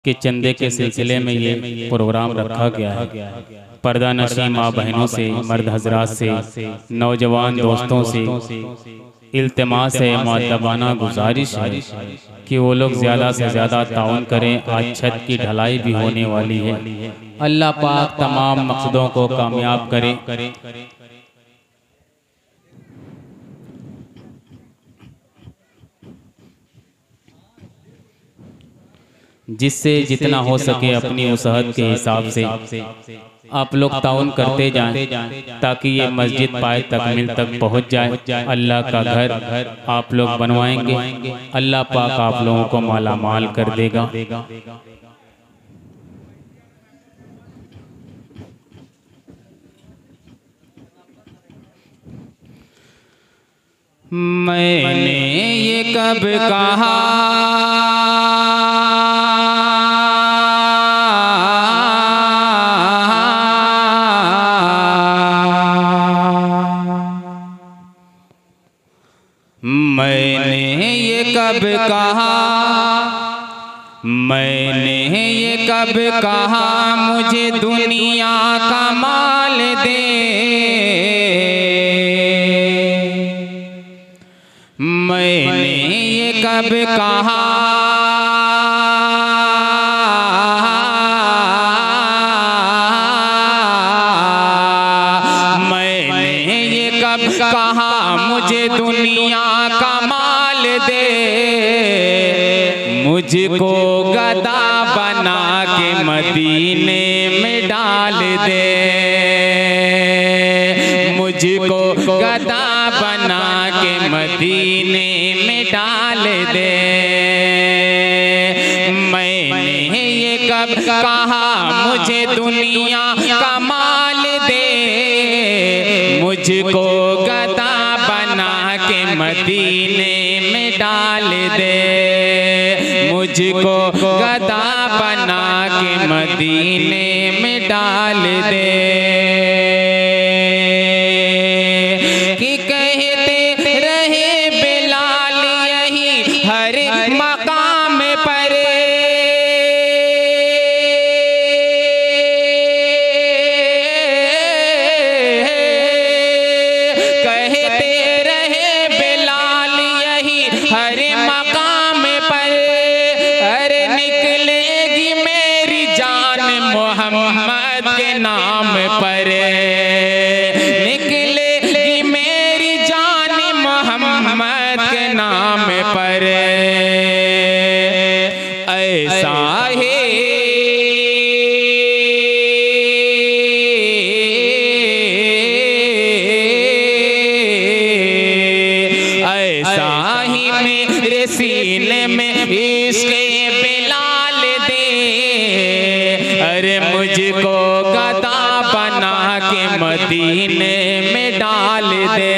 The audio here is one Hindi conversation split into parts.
कि चंदे के सिलसिले में ये प्रोग्राम रखा गया है। पर्दा नशी माँ बहनों से, मर्द हजरात से, नौजवान दोस्तों से इल्तिमास है, मुअद्दबाना गुजारिश है कि वो लोग ज़्यादा से ज़्यादा ताउन करें। आज छत की ढलाई भी होने वाली है। अल्लाह पाक तमाम मकसदों को कामयाब करे। जिससे जितना हो सके अपनी वसाअत के हिसाब से आप लोग ताउन करते जाएं ताकि ये मस्जिद पाए तकमील तक पहुंच जाए। अल्लाह का घर आप लोग बनवाएंगे, अल्लाह पाक आप लोगों को माला माल कर देगा। मैंने ये कब कहा मैंने ये कब कहा, मैंने ये कब कहा मुझे दुनिया का माल दे। मैंने ये कब कहा, मैंने ये कब कहा मुझे दुनिया का माल दे। मुझको गदा बना के मदीने में डाल दे। मुझको गदा बना के मदीने में डाल दे। मैंने ये कब कहा मुझे दुनिया का माल दे। मुझको गदा बना के मदीने में डाल दे। मुझको गदा बना के मदीने में डाल दे। कि कहते रहे बिलाल यही हर मकाम पर। कहते रहे बिलाल यही हर मकाम पर। अरे निकलेगी मेरी जान मोहम्मद के नाम पर। निकलेगी मेरी जान मोहम्मद के नाम पर। ऐसा है ऐसा ही मेरे सीने में इसके बिलाल दे। अरे मुझको गदा बना के मदीने में डाल दे।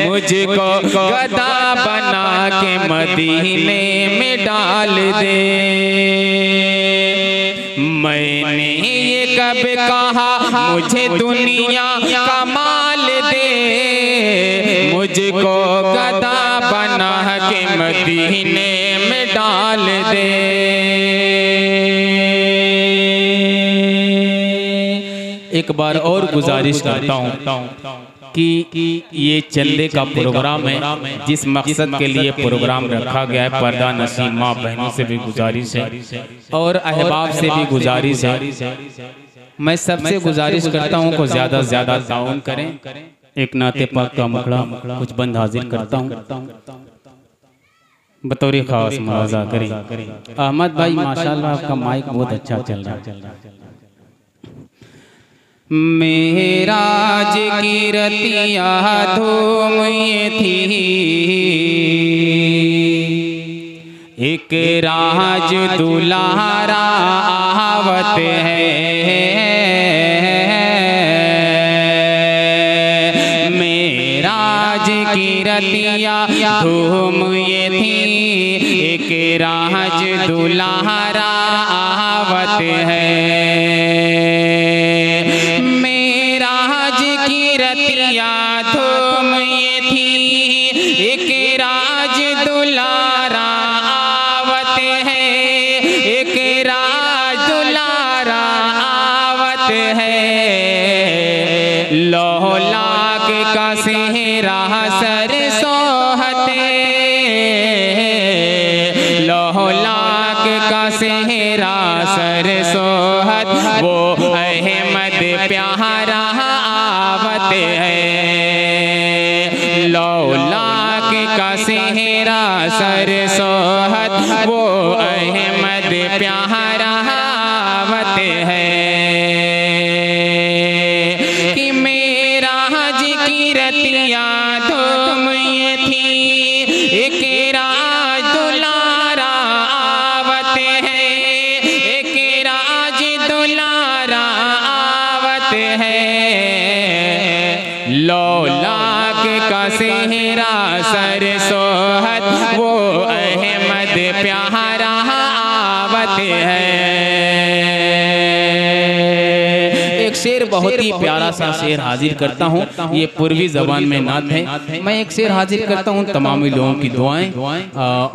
मुझको गदा बना के मदीने में डाल दे। मैंने ये कब कहा मुझे दुनिया का माल दे। मुझको गदा बना के मदीने में डाल दे। एक बार और गुजारिश करता हूँ कि ये चंदे का प्रोग्राम है, जिस मकसद के लिए प्रोग्राम रखा गया है, पर्दा नशी माँ बहनों से भी गुजारिश है और अहबाब से भी गुजारिश है। मैं सबसे गुजारिश करता हूँ को ज़्यादा से ज़्यादा ताउन करें। एक नाते पाक का मुखड़ा कुछ बंद हाजिर करता हूँ बतौर खास मुआवजा करें। अहमद भाई माशाल्लाह आपका माइक बहुत अच्छा चल रहा है। मेराज की रतिया धूम ये थी। एक राज दुल्हारा आवत है। मेराज की रतिया धूम ये थी। एक राज दुल्हारा आवत है। धूम ये थी। एक राज दुलारा आवत है। का सेहरा सरसोहत वो अहमद प्यारा आवत है। लौलाक का सेहरा सरसोहत वो अहमद प्यारा आवत है। कि मेरा जिकिरतिया तुम ये थी एक राज दुलारा आवत है, एक राज दुलारा आवत है। लौलाक का सेहरा सरसोहत वो अहमद प्यारा आवत है। एक शेर बहुत ही प्यारा सा शेर हाजिर करता हूँ, ये पूर्वी जबान में नात है। मैं एक शेर हाजिर करता हूँ, तमामी लोगों की दुआएं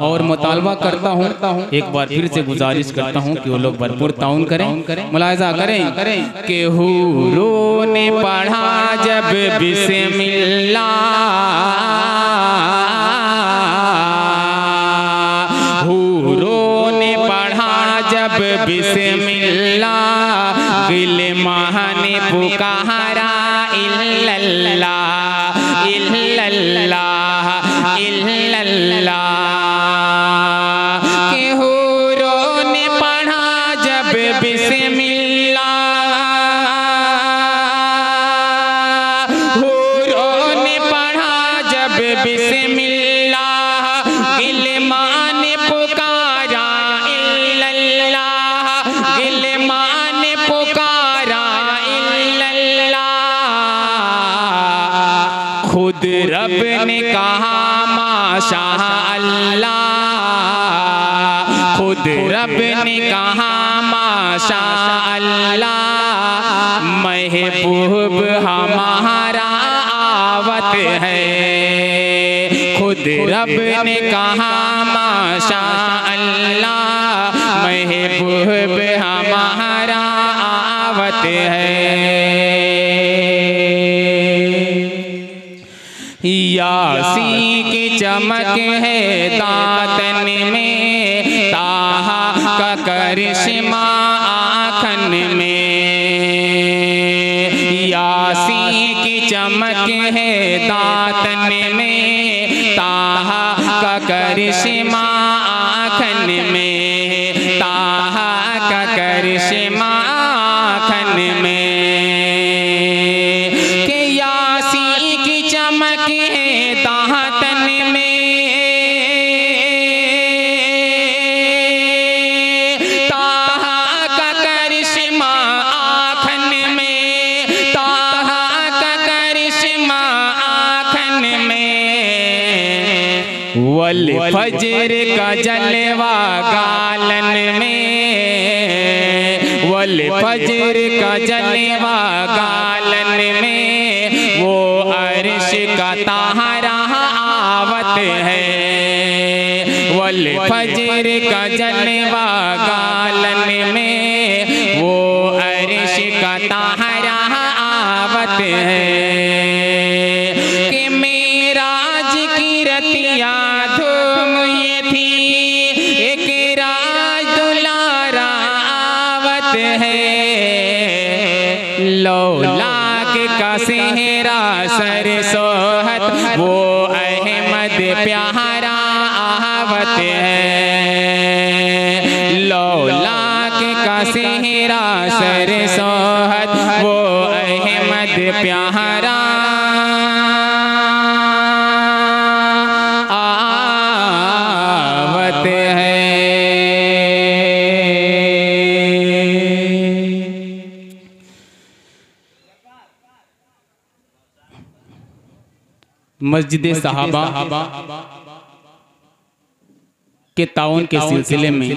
और मुतालबा करता हूँ। एक बार फिर से गुजारिश करता हूँ कि वो लोग भरपूर ताउन करें, मुलाहिजा करें कि हुरों ने पढ़ा जब बिस्मिल्लाह, हुरों ने पढ़ा जब बिस्मिल्लाह, गिलमाह ने पुकारा इल्लल्लाह इल्लल्लाह इल्लल्लाह। के हुरों ने पढ़ा जब बिस्मिल्लाह, हुरों ने पढ़ा जब बिस्मिल्लाह, गिलमाह ने पुकारा इल्लल्लाह, गिलमाह ने पुकारा इल्लल्लाह। खुद रब ने कहा माशा अल्लाह, खुद रब ने कहा माशा अल्लाह, महबूब हमारा आवत है। खुद रब ने कहा माशा अल्लाह, महबूब हमारा आवत है। यासीन की चमक है दातन में, ताहा का करिश्मा आँखन में। यासीन की चमक है दातन में, ताहा का करिश्मा आँखन में, ताहा का करिश्मा आँखन में। कि यासीन की चमक है दातन में, ताहा का करिश्मा आँखन में, ताहा का करिश्मा आँखन में। वल फजर का जलवा गालन में, वल फजर का जलवा गालन में, वो अर्श का ताहरा आवत है। वल फजर का जलवा गालन में, वो अर्श का ताहरा आवत है। कि मेराज की रतिया तुम ये थी एक राज दुलारा आवत है। लौलाक का सेहरा सरसोहत वो अहमद प्यारा आवत है। लौलाक का सेहरा सरसोहत वो अहमद प्यारा आवत है। मस्जिद सहाबा के ताउन के सिलसिले में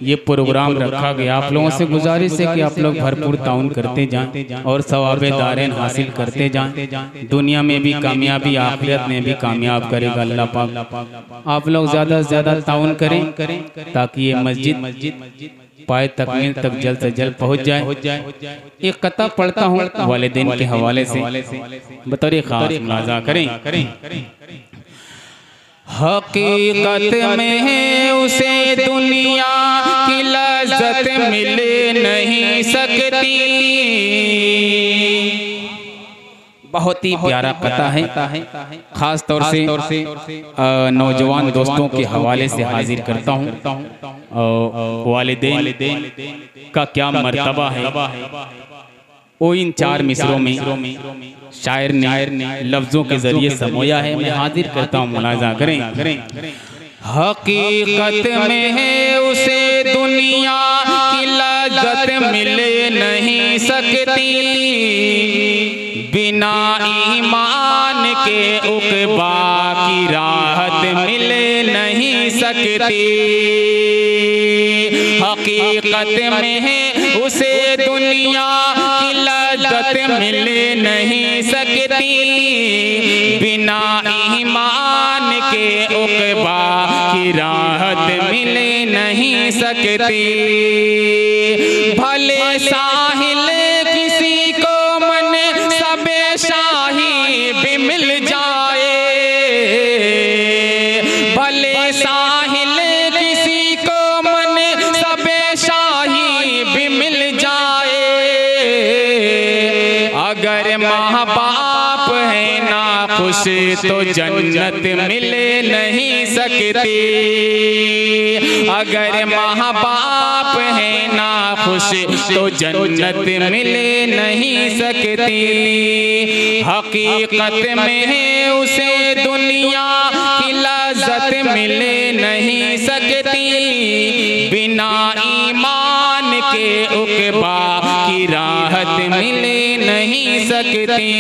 ये प्रोग्राम रखा गया। आप लोगों से गुजारिश है कि आप लोग भरपूर ताउन करते जाएं और सवाब दारेन हासिल करते जाएं। दुनिया में भी कामयाबी, आखिरत में भी कामयाब करेगा अल्लाह पाक। आप लोग ज़्यादा से ज़्यादा ताउन करें ताकि ये मस्जिद पाए तकमील तक जल्द से जल्द पहुँच जाए। एक कता पढ़ता हूँ वालिदैन के हवाले से, बतौर खास मुलाजा करें। हकीकत में है उसे दुनिया मिल नहीं सकती। बहुत ही प्यारा कथा है, खास तौर से नौजवान दोस्तों के हवाले से हाजिर करता हूँ। वालिदैन का क्या मर्तबा है वो इन 4 मिसरों में शायर ने लफ्जों के जरिए समोया है। मैं हाजिर करता हूँ, मुलाजा करें। हकीकत में है उसे दुनिया की लज्जत मिल नहीं सकती, बिना ईमान के उक़बा की राहत मिल नहीं सकती। हकीकत में है उसे दुनिया की लज्जत मिल नहीं सकती, बिना ईमान के उक़बा की राहत मिल नहीं सकती। भले साहिल किसी को मन सबे शाही भी मिल जाए, भले साहिल किसी को मन सबे शाही भी मिल जाए, अगर माँ बाप है ना खुश तो जन्नत मिल नहीं सकती। अगर माँ बाप है ना खुश तो जन्नत मिल नहीं सकती। हकीकत में है उसे दुनिया की लज्जत मिल नहीं सकती, बिना ईमान के उक़बा की राहत मिल नहीं सकती।